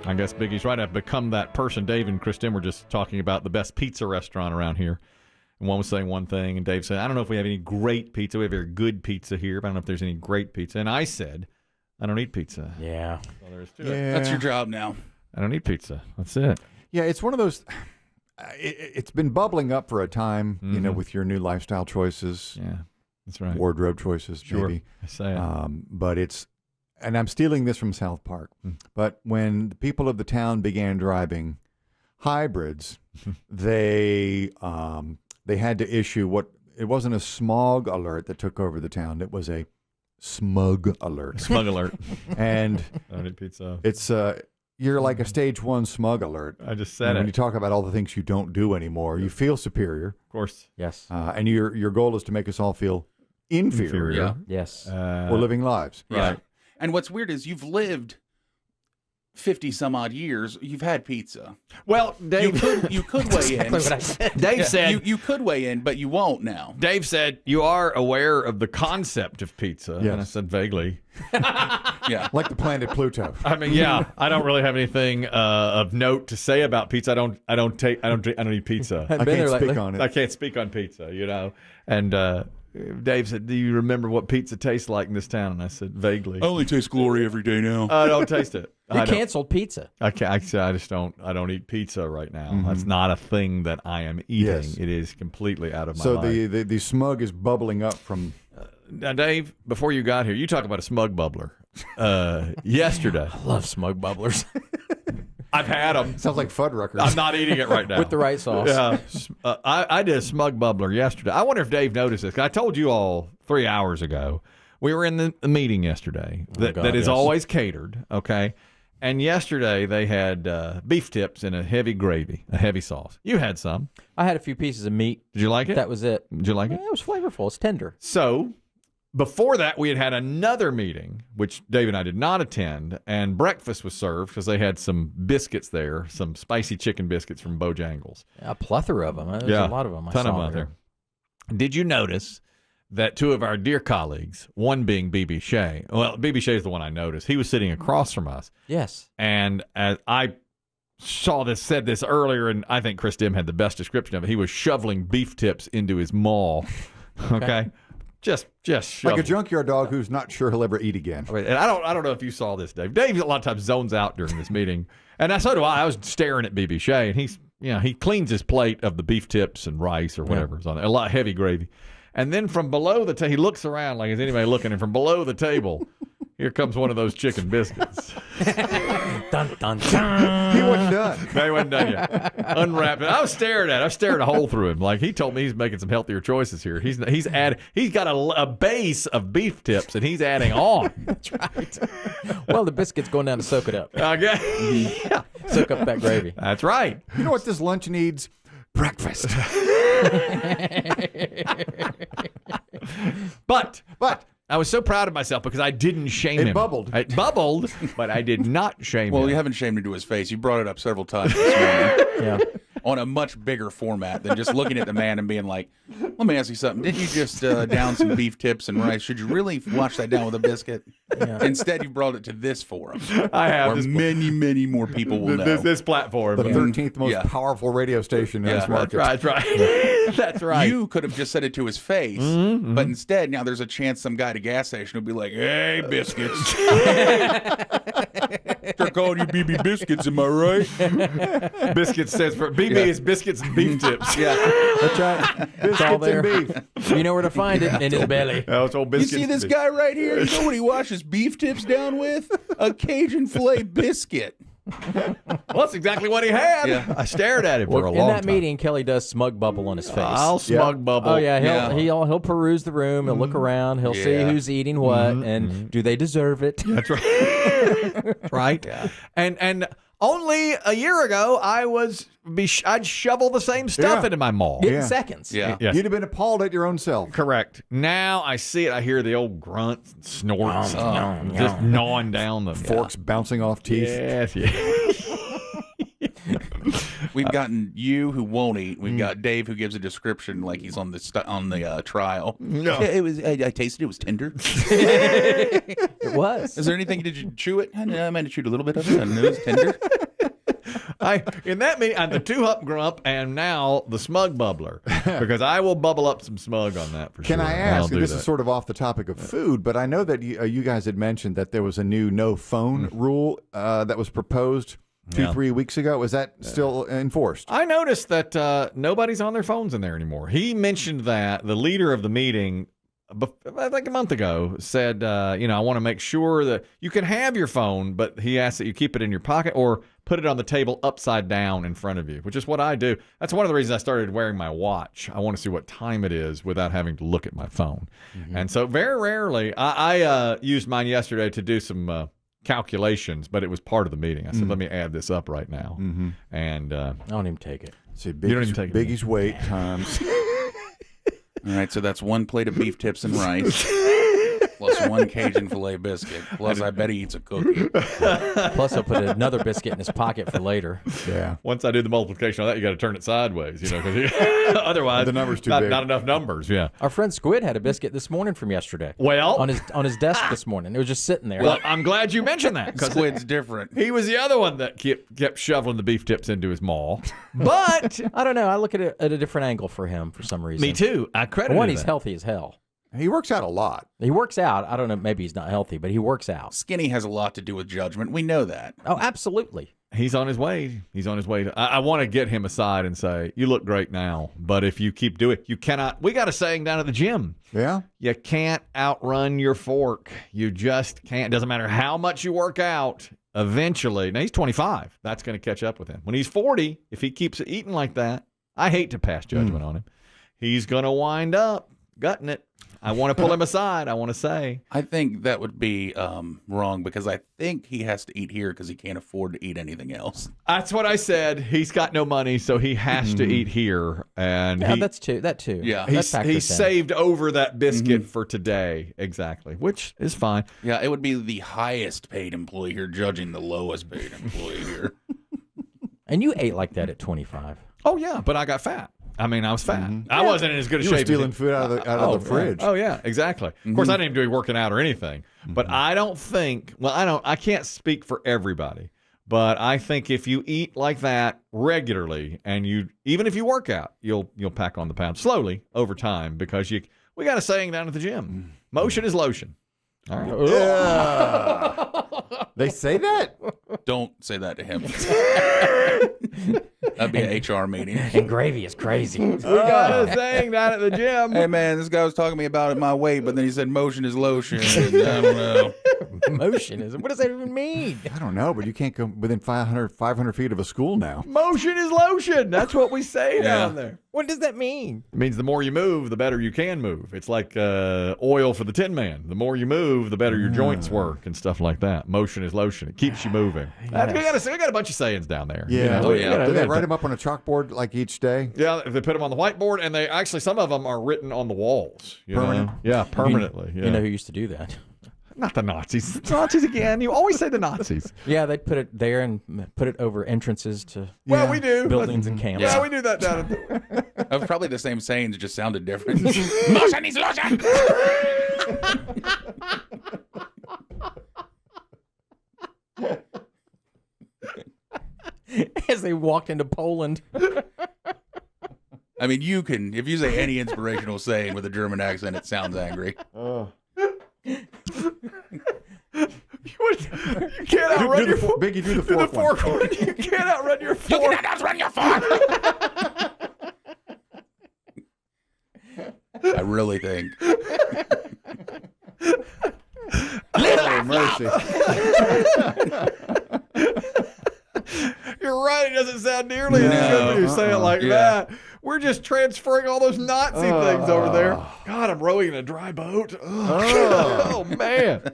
I guess Biggie's right. I've become that person. Dave and Chris Demm were just talking about the best pizza restaurant around here. And one was saying one thing, and Dave said, I don't know if we have any great pizza. We have very good pizza here, but I don't know if there's any great pizza. And I said, I don't eat pizza. Yeah. Well, there is to it. That's your job now. I don't eat pizza. That's it. Yeah, it's one of those. It's been bubbling up for a time, you know, with your new lifestyle choices. Yeah, that's right. Wardrobe choices, maybe. I say it. But it's, and I'm stealing this from South Park, but when the people of the town began driving hybrids, they had to issue what, it wasn't a smog alert that took over the town. It was a smug alert. Smug alert. And I don't eat pizza. it's, you're like a stage 1 smug alert. I just said it. When you talk about all the things you don't do anymore, you feel superior. Of course. Yes. And your goal is to make us all feel inferior. Yeah. Yes. We're living lives. Right. Yeah. And what's weird is you've lived 50 some odd years. You've had pizza. Well, Dave, You could weigh in. What I said. Dave said You could weigh in, but you won't now. Dave said you are aware of the concept of pizza, Yes. and I said vaguely. Yeah. Like the planet Pluto. I mean, yeah, I don't really have anything of note to say about pizza. I don't eat pizza. I can't speak on it. I can't speak on pizza, you know. And Dave said, "Do you remember what pizza tastes like in this town?" And I said, "Vaguely." I only taste glory every day now. I don't taste it. You canceled pizza. I just don't. I don't eat pizza right now. That's not a thing that I am eating. Yes. It is completely out of my So life. the smug is bubbling up from. Now, Dave, before you got here, you talk about a smug bubbler. Yesterday, I love smug bubblers. I've had them. Sounds like Fuddruckers. I'm not eating it right now. With the right sauce. Yeah, I did a smug bubbler yesterday. I wonder if Dave noticed this. 'Cause I told you all 3 hours ago. We were in the meeting yesterday that is always catered, okay? And yesterday they had beef tips in a heavy gravy, a heavy sauce. You had some. I had a few pieces of meat. Did you like it? That was it. Did you like it? Yeah, it was flavorful. It's tender. So before that, we had another meeting, which Dave and I did not attend, and breakfast was served because they had some biscuits there, some spicy chicken biscuits from Bojangles. A plethora of them. There's a lot of them. Ton of them out there. Did you notice that two of our dear colleagues, one being BB Shea, well, BB Shea is the one I noticed. He was sitting across from us. Yes. And as I said this earlier, and I think Chris Demm had the best description of it. He was shoveling beef tips into his maw. Okay. Just like a junkyard dog who's not sure he'll ever eat again. And I don't know if you saw this, Dave. Dave a lot of times zones out during this meeting, and so do I. I was staring at BB Shea, and he cleans his plate of the beef tips and rice or whatever's on it, a lot of heavy gravy, and then from below the table, he looks around like is anybody looking, and from below the table, here comes one of those chicken biscuits. Dun, dun, dun. He wasn't done. No, he wasn't done yet. Unwrapped it. I was staring at it. I was staring a hole through him. Like he told me he's making some healthier choices here. He's got a base of beef tips and he's adding on. That's right. Well, the biscuit's going down to soak it up. Okay. Yeah. Soak up that gravy. That's right. You know what this lunch needs? Breakfast. But I was so proud of myself because I didn't shame him. It bubbled. It bubbled, but I did not shame him. Well, you haven't shamed him to his face. You brought it up several times this morning. Yeah. On a much bigger format than just looking at the man and being like, let me ask you something. Didn't you just down some beef tips and rice? Should you really wash that down with a biscuit? Yeah. Instead, you brought it to this forum. I have where many more people will know. this platform. The 13th most powerful radio station in this market. That's right. That's right. You could have just said it to his face, but instead, now there's a chance some guy at a gas station will be like, hey, biscuits. They're calling you BB Biscuits, am I right? Biscuits stands for BB is biscuits and beef tips. Yeah. That's right. It's all there. Beef. You know where to find it, in his belly. It's old You biscuits. see this guy right here? You know what he washes beef tips down with? A Cajun filet biscuit. Well, that's exactly what he had. Yeah. I stared at him for a In long that time. meeting, Kelly does smug bubble on his face. I'll smug bubble. Oh yeah, he'll peruse the room. He'll look around. He'll see who's eating what, and do they deserve it? That's right. Right. Yeah. And only a year ago, I'd shovel the same stuff into my maw. In seconds. Yeah. Yes. You'd have been appalled at your own self. Correct. Now I see it. I hear the old grunts and snorts, just gnawing down the Forks bouncing off teeth. Yes. Yes. We've gotten you who won't eat. We've got Dave who gives a description like he's on the trial. No. It was. I tasted it. It was tender. It was. Is there anything? Did you chew it? I managed to chew a little bit of it, and it was tender. In that meeting, I'm the 2-Hump Grump and now the Smug Bubbler because I will bubble up some smug on that for sure. Can I ask, this is sort of off the topic of food, but I know that you guys had mentioned that there was a new no phone rule that was proposed 2-3 weeks ago. Is that still enforced? I noticed that nobody's on their phones in there anymore. He mentioned that the leader of the meeting, I think a month ago, said, I want to make sure that you can have your phone, but he asked that you keep it in your pocket or put it on the table upside down in front of you, which is what I do. That's one of the reasons I started wearing my watch. I want to see what time it is without having to look at my phone. Mm-hmm. And so very rarely, I used mine yesterday to do some calculations, but it was part of the meeting. I said, let me add this up right now. Mm-hmm. And I don't even take it. See, you don't even take Biggie's weight times. All right, so that's 1 plate of beef tips and rice, plus 1 Cajun filet biscuit. Plus, I bet he eats a cookie. Plus, he'll put another biscuit in his pocket for later. Yeah. once I do the multiplication on that, you got to turn it sideways, because otherwise the number's too not, big. not enough numbers. Yeah. Our friend Squid had a biscuit this morning from yesterday. Well, on his desk this morning. It was just sitting there. well, I'm glad you mentioned that because Squid's different. he was the other one that kept shoveling the beef tips into his maw. But I don't know. I look at it at a different angle for him for some reason. me too. I credit One, that. he's healthy as hell. He works out a lot. He works out. I don't know. Maybe he's not healthy, but he works out. Skinny has a lot to do with judgment. We know that. Oh, absolutely. He's on his way. He's on his way. I want to get him aside and say, you look great now, but if you keep doing it, you cannot. We got a saying down at the gym. Yeah? You can't outrun your fork. You just can't. Doesn't matter how much you work out. Eventually, now he's 25. That's going to catch up with him. When he's 40, if he keeps eating like that, I hate to pass judgment on him. He's going to wind up gutting it. I want to pull him aside. I want to say. I think that would be wrong because I think he has to eat here because he can't afford to eat anything else. That's what I said. He's got no money, so he has to eat here. And Yeah, that too. Yeah. he's saved over that biscuit for today. Exactly, which is fine. Yeah, it would be the highest paid employee here judging the lowest paid employee here. And you ate like that at 25. Oh, yeah, but I got fat. I mean, I was fat. I wasn't in as good a You were shape. stealing food out of the fridge. Oh, yeah, exactly. Of course, I didn't even do any working out or anything. But I don't think, I can't speak for everybody. But I think if you eat like that regularly and even if you work out, you'll pack on the pounds slowly over time because we got a saying down at the gym. Motion is lotion. All right. Yeah. They say that? Don't say that to him. That'd be an HR meeting. And gravy is crazy. We got a saying down at the gym. Hey, man, this guy was talking to me about my weight, but then he said motion is lotion. And I don't know. Motion is. What does that even mean? I don't know, but you can't go within 500 feet of a school now. Motion is lotion. That's what we say down there. What does that mean? It means the more you move, the better you can move. It's like oil for the Tin Man. The more you move, the better your joints work and stuff like that. Motion is lotion. It keeps you moving. We got a bunch of sayings down there. Yeah. Oh, yeah. Do they write them up on a chalkboard like each day? Yeah, they put them on the whiteboard, and they actually, some of them are written on the walls. Permanent? Yeah, permanently. You know who used to do that? Not the Nazis. The Nazis again. You always say the Nazis. Yeah, they'd put it there and put it over entrances to Well, we do. buildings and camps. Yeah, we do that down at That was probably the same sayings, it just sounded different. Motion is lotion! As they walked into Poland. I mean, you can, if you say any inspirational saying with a German accent, it sounds angry. You can't outrun your fork. Biggie, do the fourth one. You can't outrun your You fork. cannot outrun your fork! I really think. Oh, mercy. You're right. It doesn't sound nearly as good when you say it like that. We're just transferring all those Nazi things over there. God, I'm rowing in a dry boat. Oh, man.